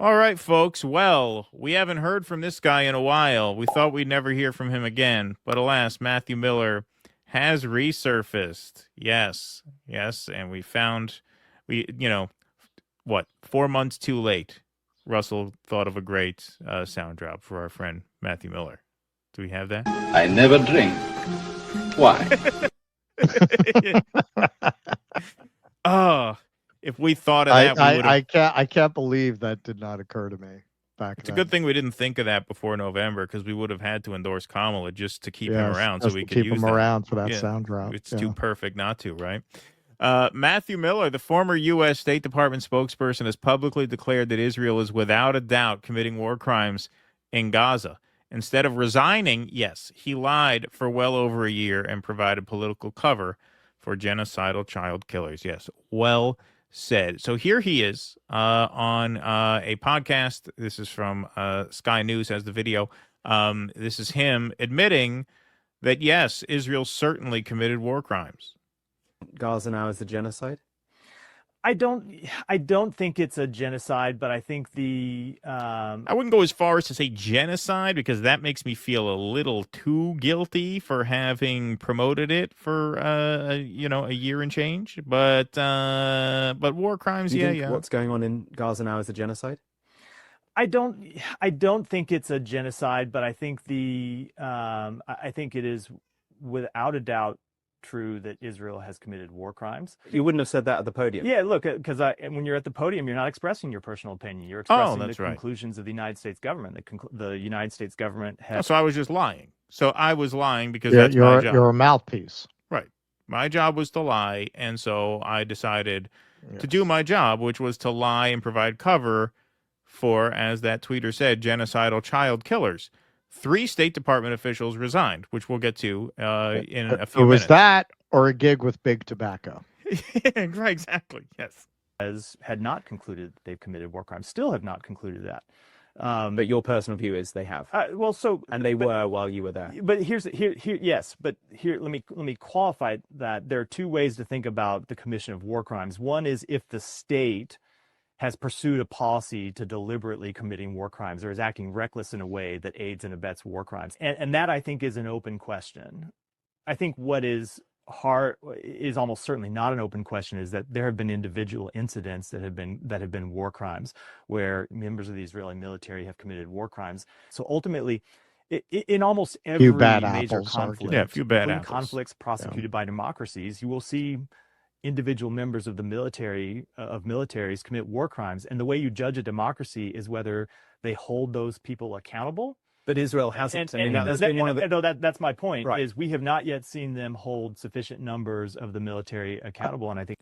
All right, folks. Well, we haven't heard from this guy in a while. We thought we'd never hear from him again, but alas, Matthew Miller has resurfaced. Yes, yes, and we found what 4 months too late. Russell thought of a great sound drop for our friend Matthew Miller. Do we have that? I never drink. Why? Oh, if we thought of that, we would have. I can't believe that did not occur to me back It's a then. good thing we didn't think of that before November, because we would have had to endorse Kamala just to keep him around, so we could keep use him that. around for that Yeah, sound drop. It's too perfect not to, right? Matthew Miller, the former U.S. State Department spokesperson, has publicly declared that Israel is without a doubt committing war crimes in Gaza. Instead of resigning, yes, he lied for well over a year and provided political cover for genocidal child killers. Yes, well said. So here he is on a podcast. This is from Sky News, has the video. This is him admitting that, yes, Israel certainly committed war crimes. Gaza now is a genocide? I don't think it's a genocide, but I think I wouldn't go as far as to say genocide, because that makes me feel a little too guilty for having promoted it for a year and change. But war crimes, yeah. What's going on in Gaza now is a genocide? I don't think it's a genocide, but I think I think it is without a doubt true that Israel has committed war crimes. You wouldn't have said that at the podium. Yeah, look, because when you're at the podium, you're not expressing your personal opinion. You're expressing the conclusions of the United States government. The United States government has. So I was just lying. So I was lying because that's my job. You're a mouthpiece. Right. My job was to lie, and so I decided to do my job, which was to lie and provide cover for, as that tweeter said, genocidal child killers. 3 State Department officials resigned, which we'll get to in a few minutes. It was that or a gig with Big Tobacco. Right, exactly, yes. Had not concluded they've committed war crimes, still have not concluded that. But your personal view is they have. And they were while you were there. But yes. But here, let me qualify that. There are 2 ways to think about the commission of war crimes. One is if the state has pursued a policy to deliberately committing war crimes or is acting reckless in a way that aids and abets war crimes. And that, I think, is an open question. I think what is almost certainly not an open question is that there have been individual incidents that have been war crimes where members of the Israeli military have committed war crimes. So ultimately, in almost every major conflict, conflicts prosecuted by democracies, you will see individual members of the military militaries commit war crimes, and the way you judge a democracy is whether they hold those people accountable. But Israel hasn't. That's my point. Right. Is we have not yet seen them hold sufficient numbers of the military accountable, and I think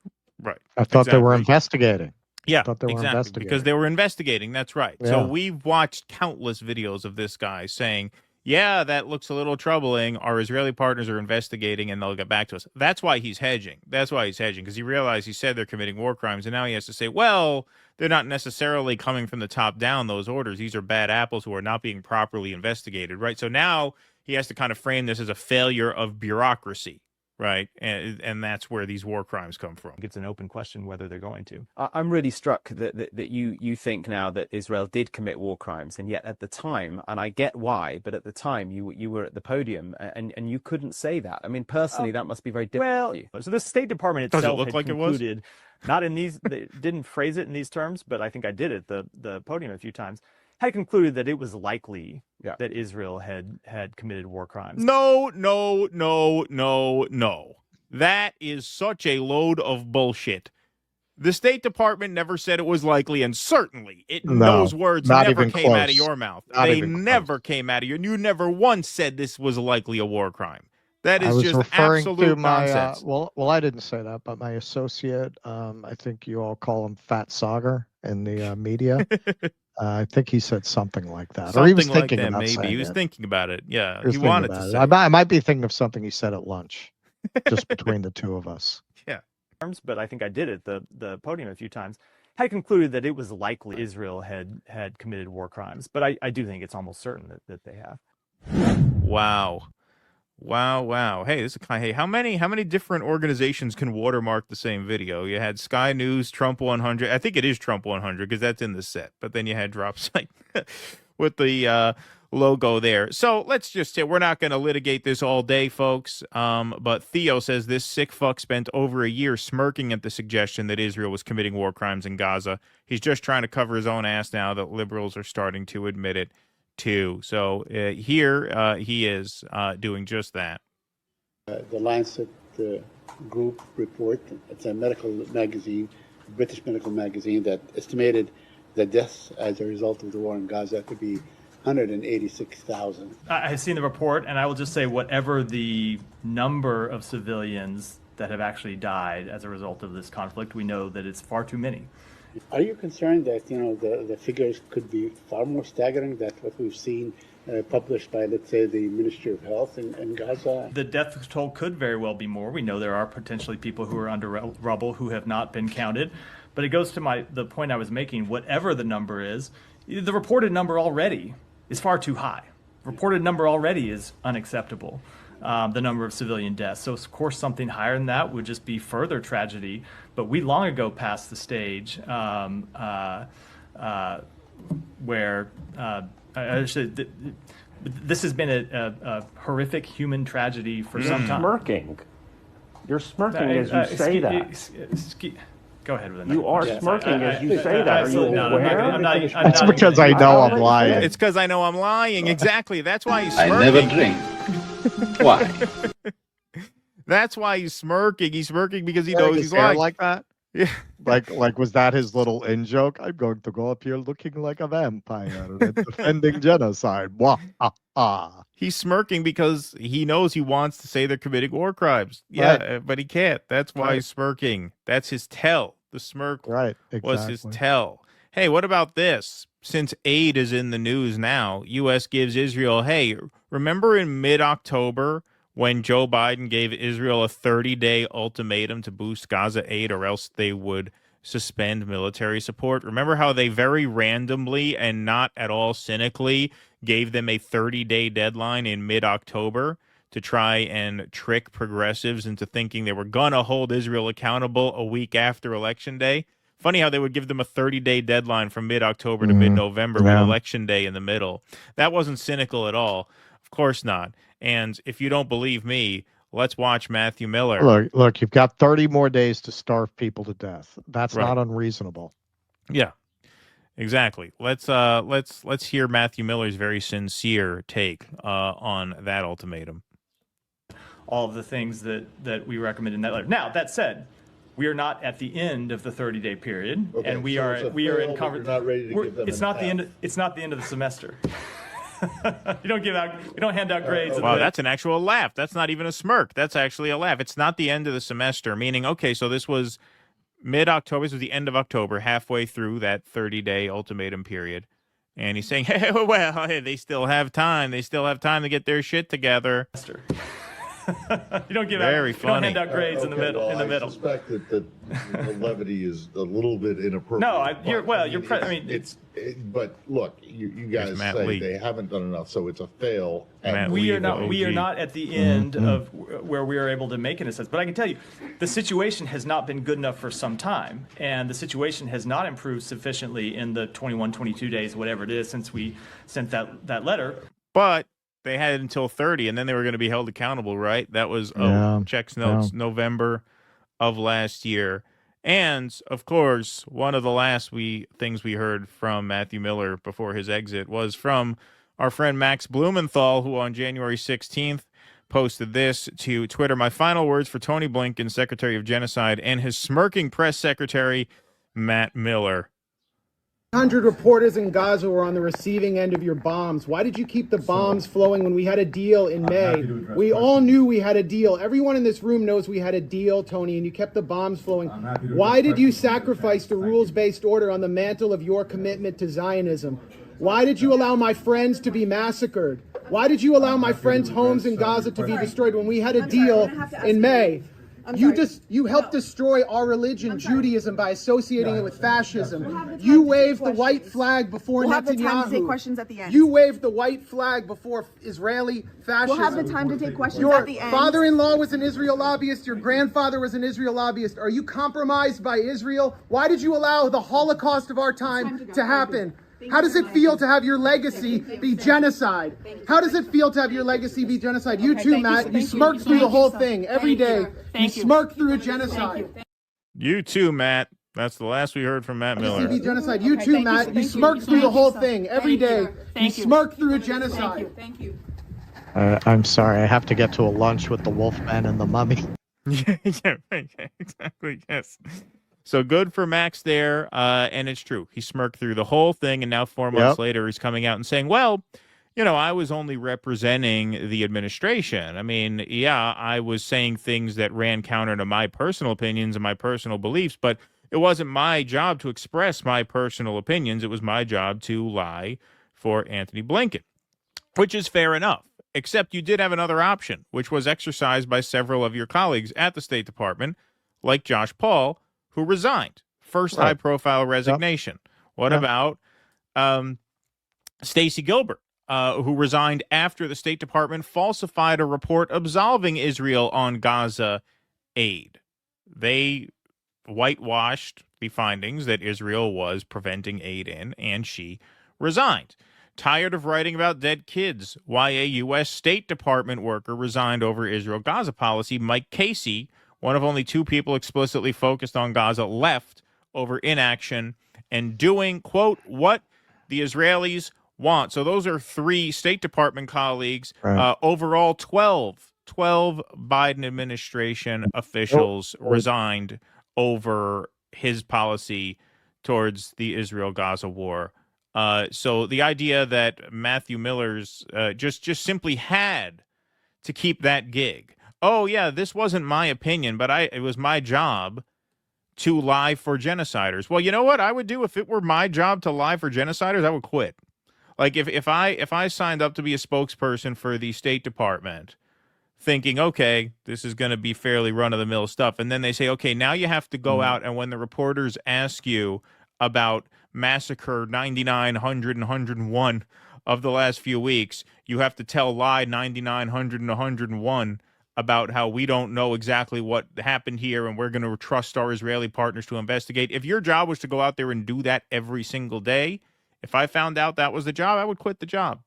I thought they were investigating. Yeah, exactly, because they were investigating. That's right. Yeah. So we've watched countless videos of this guy saying, yeah, that looks a little troubling. Our Israeli partners are investigating, and they'll get back to us. That's why he's hedging. Because he realized he said they're committing war crimes, and now he has to say, well, they're not necessarily coming from the top down, those orders. These are bad apples who are not being properly investigated, right? So now he has to kind of frame this as a failure of bureaucracy, right? And that's where these war crimes come from. It's an open question whether they're going to. I'm really struck that you think now that Israel did commit war crimes, and yet at the time, and I get why, but at the time you were at the podium and you couldn't say that. I mean, personally, that must be very difficult for you. So the State Department itself Does it look like concluded, it was? Not in these, they didn't phrase it in these terms, but I think I did at the podium a few times. Had concluded that it was likely that Israel had committed war crimes. No. That is such a load of bullshit. The State Department never said it was likely, and certainly those words never came out of your mouth. They never came out of you never once said this was likely a war crime. That is just absolute nonsense. Well, I didn't say that, but my associate, I think you all call him Fat Sagar in the media. I think he said something like that. Something or he was like thinking that, about maybe. He was thinking about it. Yeah, he wanted to say it. I might be thinking of something he said at lunch, just between the 2 of us. Yeah. But I think I did at the podium a few times. Had concluded that it was likely Israel had committed war crimes. But I do think it's almost certain that they have. Wow. Wow, wow. Hey, this is kind. Hey, how many different organizations can watermark the same video? You had Sky News, Trump 100. I think it is Trump 100 because that's in the set. But then you had Dropsite with the logo there. So let's just say we're not going to litigate this all day, folks. But Theo says this sick fuck spent over a year smirking at the suggestion that Israel was committing war crimes in Gaza. He's just trying to cover his own ass now that liberals are starting to admit it too. So here he is doing just that. The Lancet group report, it's a medical magazine, British medical magazine, that estimated the deaths as a result of the war in Gaza to be 186,000. I've seen the report, and I will just say whatever the number of civilians that have actually died as a result of this conflict, we know that it's far too many. Are you concerned that the figures could be far more staggering than what we've seen published by, let's say, the Ministry of Health in Gaza? The death toll could very well be more. We know there are potentially people who are under rubble who have not been counted. But it goes to the point I was making. Whatever the number is, the reported number already is far too high. Reported number already is unacceptable. The number of civilian deaths. So, of course, something higher than that would just be further tragedy. But we long ago passed the stage where this has been a horrific human tragedy for some time. Smirking. You're smirking as you say that. Go ahead with it. You are smirking as you say that. Are you aware? It's because I know I'm lying. It's because I know I'm lying. Exactly. That's why he's I smirking. never drink. Why? That's why he's smirking. He's smirking because he Wearing knows his he's hair lying. like that. Yeah. Like was that his little in joke? I'm going to go up here looking like a vampire and defending genocide. Wah, ah, ah. He's smirking because he knows he wants to say they're committing war crimes. Yeah, but he can't. That's why he's smirking. That's his tell. The smirk was his tell. Hey, what about this? Since aid is in the news now, U.S. gives Israel, hey, remember in mid-October when Joe Biden gave Israel a 30-day ultimatum to boost Gaza aid or else they would suspend military support? Remember how they very randomly and not at all cynically gave them a 30-day deadline in mid-October to try and trick progressives into thinking they were going to hold Israel accountable a week after Election Day? Funny how they would give them a 30-day deadline from mid-October to mid-November with Election Day in the middle. That wasn't cynical at all. Of course not. And if you don't believe me, let's watch Matthew Miller. Look, you've got 30 more days to starve people to death. That's not unreasonable. Yeah, exactly. Let's hear Matthew Miller's very sincere take on that ultimatum. All of the things that we recommend in that letter. Now, that said, we are not at the end of the 30-day period, and we are in conversation. It's not the end. It's not the end of the semester. You don't hand out grades. Wow, that's an actual laugh. That's not even a smirk. That's actually a laugh. It's not the end of the semester, meaning, okay, so this was mid-October. This was the end of October, halfway through that 30-day ultimatum period. And he's saying, hey, well, hey, they still have time. They still have time to get their shit together. You don't hand out grades in the middle. I suspect that the levity is a little bit inappropriate. But look, you guys say they haven't done enough, so it's a fail. We are not at the end of where we are able to make an assessment. But I can tell you, the situation has not been good enough for some time, and the situation has not improved sufficiently in the 21, 22 days, whatever it is, since we sent that letter. But they had until 30, and then they were going to be held accountable, right? That was checks notes November of last year. And, of course, one of the last things we heard from Matthew Miller before his exit was from our friend Max Blumenthal, who on January 16th posted this to Twitter. My final words for Tony Blinken, Secretary of Genocide, and his smirking press secretary, Matt Miller. 100 reporters in Gaza were on the receiving end of your bombs. Why did you keep the bombs flowing when we had a deal in May? We all knew we had a deal. Everyone in this room knows we had a deal, Tony, and you kept the bombs flowing. Why did you sacrifice the rules-based order on the mantle of your commitment to Zionism? Why did you allow my friends to be massacred? Why did you allow my friends' homes in Gaza to be destroyed when we had a deal in May? You helped destroy our religion, Judaism, by associating it with fascism. You waved the white flag before Netanyahu. We'll have the time to take questions at the end. You waved the white flag before Israeli fascism. We'll have the time to take questions Your at the end. father-in-law was an Israel lobbyist. Your grandfather was an Israel lobbyist. Are you compromised by Israel? Why did you allow the Holocaust of our time to happen? How does it feel to have your legacy be genocide? How does it feel to have your legacy be genocide? You too, Matt. You smirk through the whole thing every day. You smirk through a genocide. You too, Matt. That's the last we heard from Matt Miller. Genocide. You too, Matt. You smirk through the whole thing every day. You smirk through a genocide. Thank you. I'm sorry. I have to get to a lunch with the Wolfman and the Mummy. Yeah, exactly. Yes. So good for Max there, and it's true. He smirked through the whole thing, and now 4 months later, he's coming out and saying, well, you know, I was only representing the administration. I mean, yeah, I was saying things that ran counter to my personal opinions and my personal beliefs, but it wasn't my job to express my personal opinions. It was my job to lie for Antony Blinken, which is fair enough, except you did have another option, which was exercised by several of your colleagues at the State Department, like Josh Paul, who resigned. First high-profile resignation. What about Stacey Gilbert, who resigned after the State Department falsified a report absolving Israel on Gaza aid? They whitewashed the findings that Israel was preventing aid in, and she resigned. Tired of writing about dead kids, why a U.S. State Department worker resigned over Israel-Gaza policy, Mike Casey, one of only 2 people explicitly focused on Gaza, left over inaction and doing, quote, what the Israelis want. So those are 3 State Department colleagues. Overall, 12 Biden administration officials resigned over his policy towards the Israel-Gaza war. So the idea that Matthew Miller's just simply had to keep that gig. Oh, yeah, this wasn't my opinion, but it was my job to lie for genociders. Well, you know what I would do if it were my job to lie for genociders? I would quit. Like if I signed up to be a spokesperson for the State Department, thinking, okay, this is going to be fairly run-of-the-mill stuff, and then they say, okay, now you have to go out, and when the reporters ask you about massacre 99, 100, and 101 of the last few weeks, you have to tell lie 99, 100, and 101 about how we don't know exactly what happened here and we're going to trust our Israeli partners to investigate. If your job was to go out there and do that every single day, if I found out that was the job, I would quit the job.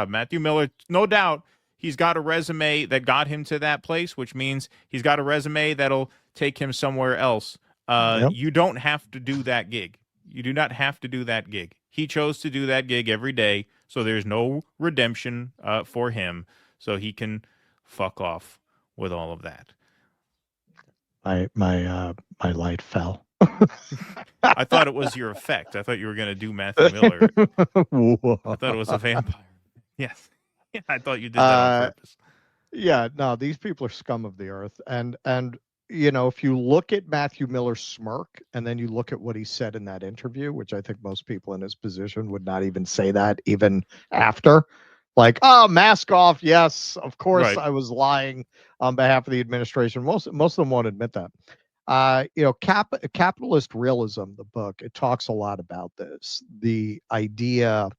Matthew Miller, no doubt, he's got a resume that got him to that place, which means he's got a resume that'll take him somewhere else. You don't have to do that gig. You do not have to do that gig. He chose to do that gig every day, so there's no redemption for him, so he can fuck off with all of that. My light fell. I thought it was your effect. I thought you were going to do Matthew Miller. I thought it was a vampire. Yes. Yeah, I thought you did that on purpose. Yeah, no, these people are scum of the earth. And you know, if you look at Matthew Miller's smirk and then you look at what he said in that interview, which I think most people in his position would not even say that even after, like, oh, mask off. Yes, of course I was lying on behalf of the administration. Most of them won't admit that. You know, Capitalist Realism, the book, it talks a lot about this. The idea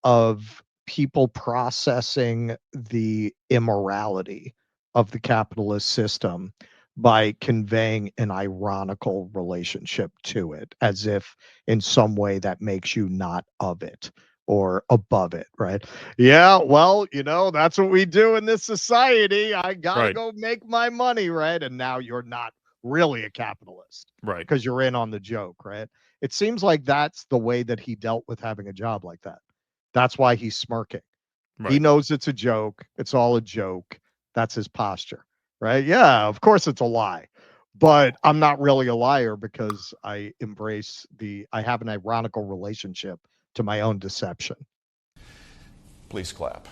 of people processing the immorality of the capitalist system by conveying an ironical relationship to it, as if in some way that makes you not of it or above it, right? Yeah, well, you know, that's what we do in this society. I gotta go make my money, right? And now you're not really a capitalist, right? Because you're in on the joke, right? It seems like that's the way that he dealt with having a job like that. That's why he's smirking. He knows it's a joke. It's all a joke. That's his posture, right? Yeah, of course it's a lie. But I'm not really a liar because I have an ironical relationship to my own deception. Please clap.